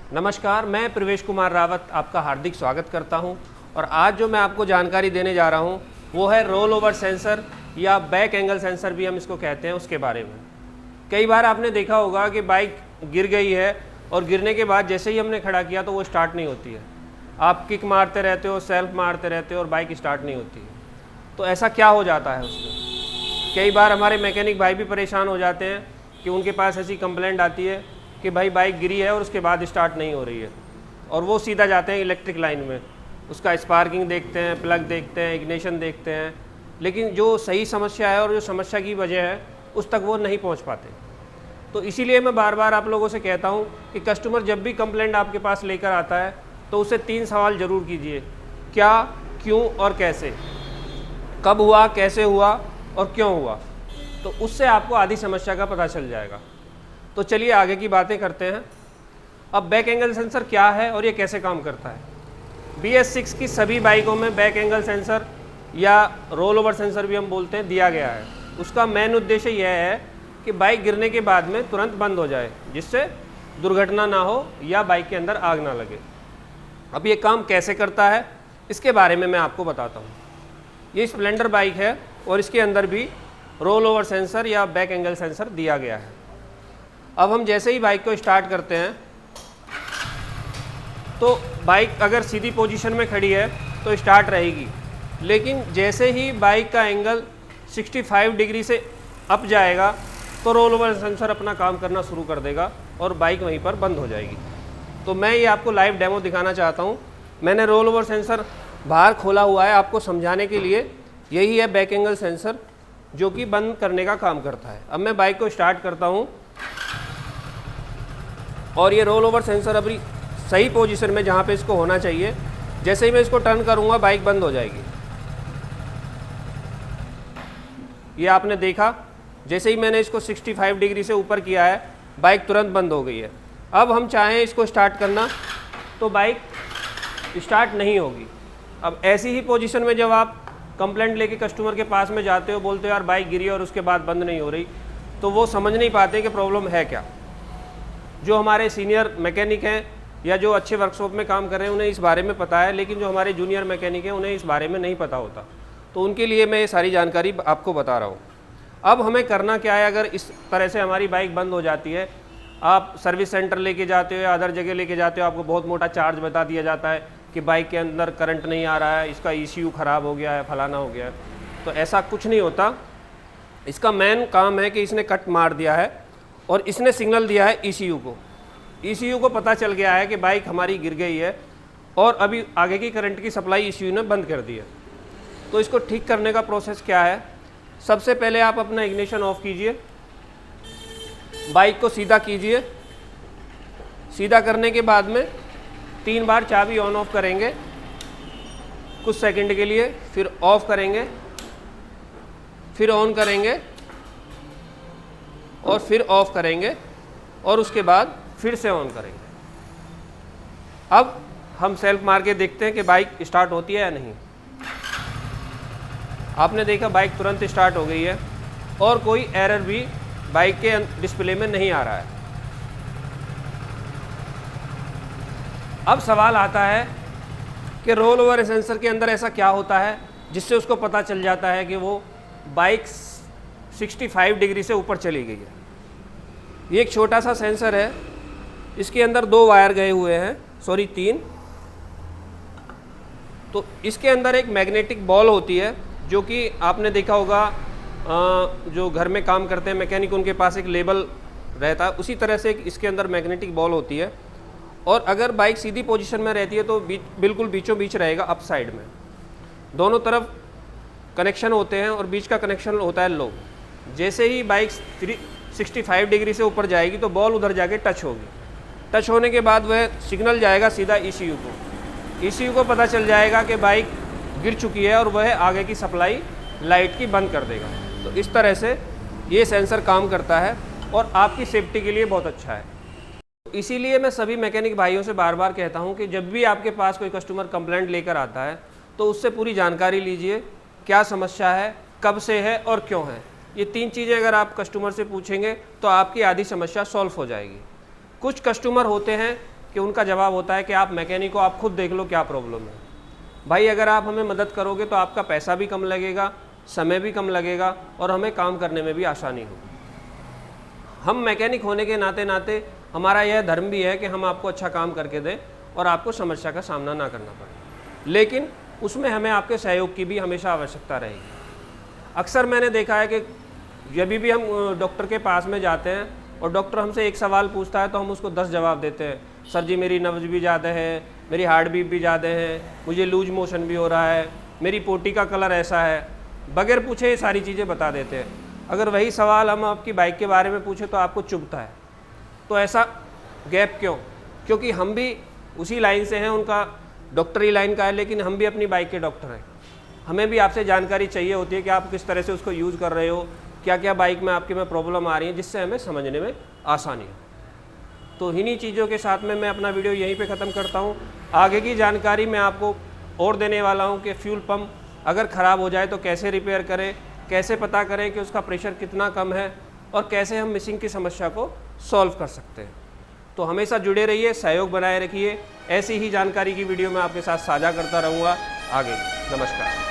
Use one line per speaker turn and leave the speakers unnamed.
नमस्कार, मैं प्रवेश कुमार रावत आपका हार्दिक स्वागत करता हूं। और आज जो मैं आपको जानकारी देने जा रहा हूं वो है रोल ओवर सेंसर या बैक एंगल सेंसर भी हम इसको कहते हैं, उसके बारे में। कई बार आपने देखा होगा कि बाइक गिर गई है और गिरने के बाद जैसे ही हमने खड़ा किया तो वो स्टार्ट नहीं होती है। आप किक मारते रहते हो, सेल्फ मारते रहते हो और बाइक स्टार्ट नहीं होती है। तो ऐसा क्या हो जाता है उसमें? कई बार हमारे मैकेनिक भाई भी परेशान हो जाते हैं कि उनके पास ऐसी कंप्लेंट आती है कि भाई बाइक गिरी है और उसके बाद स्टार्ट नहीं हो रही है, और वो सीधा जाते हैं इलेक्ट्रिक लाइन में, उसका स्पार्किंग देखते हैं, प्लग देखते हैं, इग्निशन देखते हैं, लेकिन जो सही समस्या है और जो समस्या की वजह है उस तक वो नहीं पहुंच पाते। तो इसीलिए मैं बार बार आप लोगों से कहता हूं कि कस्टमर जब भी कंप्लेंट आपके पास लेकर आता है तो उससे 3 सवाल ज़रूर कीजिए: क्या, क्यों और कैसे। कब हुआ, कैसे हुआ और क्यों हुआ, तो उससे आपको आधी समस्या का पता चल जाएगा। तो चलिए आगे की बातें करते हैं। अब बैक एंगल सेंसर क्या है और ये कैसे काम करता है। BS6 की सभी बाइकों में बैक एंगल सेंसर या रोल ओवर सेंसर भी हम बोलते हैं, दिया गया है। उसका मेन उद्देश्य यह है कि बाइक गिरने के बाद में तुरंत बंद हो जाए, जिससे दुर्घटना ना हो या बाइक के अंदर आग ना लगे। अब ये काम कैसे करता है इसके बारे में मैं आपको बताता हूँ। ये स्प्लेंडर बाइक है और इसके अंदर भी रोल ओवर सेंसर या बैक एंगल सेंसर दिया गया है। अब हम जैसे ही बाइक को स्टार्ट करते हैं तो बाइक अगर सीधी पोजीशन में खड़ी है तो स्टार्ट रहेगी, लेकिन जैसे ही बाइक का एंगल 65 डिग्री से अप जाएगा तो रोल ओवर सेंसर अपना काम करना शुरू कर देगा और बाइक वहीं पर बंद हो जाएगी। तो मैं ये आपको लाइव डेमो दिखाना चाहता हूँ। मैंने रोल ओवर सेंसर बाहर खोला हुआ है आपको समझाने के लिए। यही है बैक एंगल सेंसर जो कि बंद करने का काम करता है। अब मैं बाइक को स्टार्ट करता हूँ और ये रोल ओवर सेंसर अभी सही पोजीशन में जहाँ पे इसको होना चाहिए, जैसे ही मैं इसको टर्न करूँगा बाइक बंद हो जाएगी। ये आपने देखा, जैसे ही मैंने इसको 65 डिग्री से ऊपर किया है बाइक तुरंत बंद हो गई है। अब हम चाहें इसको स्टार्ट करना तो बाइक स्टार्ट नहीं होगी। अब ऐसी ही पोजीशन में जब आप कंप्लेंट लेके कस्टमर के पास में जाते हो, बोलते हो यार बाइक गिरी और उसके बाद बंद नहीं हो रही, तो वो समझ नहीं पाते कि प्रॉब्लम है क्या। जो हमारे सीनियर मैकेनिक हैं या जो अच्छे वर्कशॉप में काम कर रहे हैं उन्हें इस बारे में पता है, लेकिन जो हमारे जूनियर मैकेनिक हैं उन्हें इस बारे में नहीं पता होता। तो उनके लिए मैं ये सारी जानकारी आपको बता रहा हूँ। अब हमें करना क्या है, अगर इस तरह से हमारी बाइक बंद हो जाती है, आप सर्विस सेंटर लेके जाते हो या अदर जगह लेके जाते हो, आपको बहुत मोटा चार्ज बता दिया जाता है कि बाइक के अंदर करंट नहीं आ रहा है, इसका ECU ख़राब हो गया है, फलाना हो गया है। तो ऐसा कुछ नहीं होता। इसका मेन काम है कि इसने कट मार दिया है और इसने सिग्नल दिया है ECU को। ECU को पता चल गया है कि बाइक हमारी गिर गई है और अभी आगे की करंट की सप्लाई ECU ने बंद कर दी है। तो इसको ठीक करने का प्रोसेस क्या है, सबसे पहले आप अपना इग्निशन ऑफ कीजिए, बाइक को सीधा कीजिए। सीधा करने के बाद में 3 बार चाबी ऑन ऑफ करेंगे कुछ सेकंड के लिए, फिर ऑफ करेंगे, फिर ऑन करेंगे और फिर ऑफ करेंगे और उसके बाद फिर से ऑन करेंगे। अब हम सेल्फ मार के देखते हैं कि बाइक स्टार्ट होती है या नहीं। आपने देखा बाइक तुरंत स्टार्ट हो गई है और कोई एरर भी बाइक के डिस्प्ले में नहीं आ रहा है। अब सवाल आता है कि रोल ओवर सेंसर के अंदर ऐसा क्या होता है जिससे उसको पता चल जाता है कि वो बाइक 65 डिग्री से ऊपर चली गई है। ये एक छोटा सा सेंसर है, इसके अंदर 2 वायर गए हुए हैं, सॉरी 3। तो इसके अंदर एक मैग्नेटिक बॉल होती है, जो कि आपने देखा होगा जो घर में काम करते हैं मैकेनिक, उनके पास एक लेबल रहता है, उसी तरह से इसके अंदर मैग्नेटिक बॉल होती है। और अगर बाइक सीधी पोजीशन में रहती है तो बिल्कुल बीचों बीच रहेगा, अप साइड में। दोनों तरफ कनेक्शन होते हैं और बीच का कनेक्शन होता है लो। जैसे ही बाइक 65 डिग्री से ऊपर जाएगी तो बॉल उधर जाके टच होगी। टच होने के बाद वह सिग्नल जाएगा सीधा ECU को। ECU को पता चल जाएगा कि बाइक गिर चुकी है और वह आगे की सप्लाई लाइट की बंद कर देगा। तो इस तरह से ये सेंसर काम करता है और आपकी सेफ्टी के लिए बहुत अच्छा है। इसीलिए मैं सभी मैकेनिक भाइयों से बार बार कहता हूं कि जब भी आपके पास कोई कस्टमर कंप्लेंट लेकर आता है तो उससे पूरी जानकारी लीजिए, क्या समस्या है, कब से है और क्यों है। ये 3 चीज़ें अगर आप कस्टमर से पूछेंगे तो आपकी आधी समस्या सॉल्व हो जाएगी। कुछ कस्टमर होते हैं कि उनका जवाब होता है कि आप मैकेनिक हो, आप खुद देख लो क्या प्रॉब्लम है। भाई अगर आप हमें मदद करोगे तो आपका पैसा भी कम लगेगा, समय भी कम लगेगा और हमें काम करने में भी आसानी होगी। हम मैकेनिक होने के नाते हमारा यह धर्म भी है कि हम आपको अच्छा काम करके दें और आपको समस्या का सामना ना करना पड़े, लेकिन उसमें हमें आपके सहयोग की भी हमेशा आवश्यकता रहेगी। अक्सर मैंने देखा है कि जब भी हम डॉक्टर के पास में जाते हैं और डॉक्टर हमसे एक सवाल पूछता है तो हम उसको 10 जवाब देते हैं। सर जी मेरी नब्ज भी ज़्यादा है, मेरी हार्ट बीट भी ज़्यादा है, मुझे लूज मोशन भी हो रहा है, मेरी पोटी का कलर ऐसा है, बगैर पूछे ये सारी चीज़ें बता देते हैं। अगर वही सवाल हम आपकी बाइक के बारे में पूछे तो आपको चुभता है। तो ऐसा गैप क्यों? क्योंकि हम भी उसी लाइन से हैं, उनका डॉक्टरी लाइन का है, लेकिन हम भी अपनी बाइक के डॉक्टर हैं। हमें भी आपसे जानकारी चाहिए होती है कि आप किस तरह से उसको यूज़ कर रहे हो, क्या क्या बाइक में आपके में प्रॉब्लम आ रही है, जिससे हमें समझने में आसानी हो। तो इन्हीं चीज़ों के साथ में मैं अपना वीडियो यहीं पे ख़त्म करता हूँ। आगे की जानकारी मैं आपको और देने वाला हूँ कि फ्यूल पम्प अगर ख़राब हो जाए तो कैसे रिपेयर करें, कैसे पता करें कि उसका प्रेशर कितना कम है और कैसे हम मिसिंग की समस्या को सॉल्व कर सकते हैं। तो हमेशा जुड़े रहिए, सहयोग बनाए रखिए। ऐसी ही जानकारी की वीडियो मैं आपके साथ साझा करता रहूँगा आगे। नमस्कार।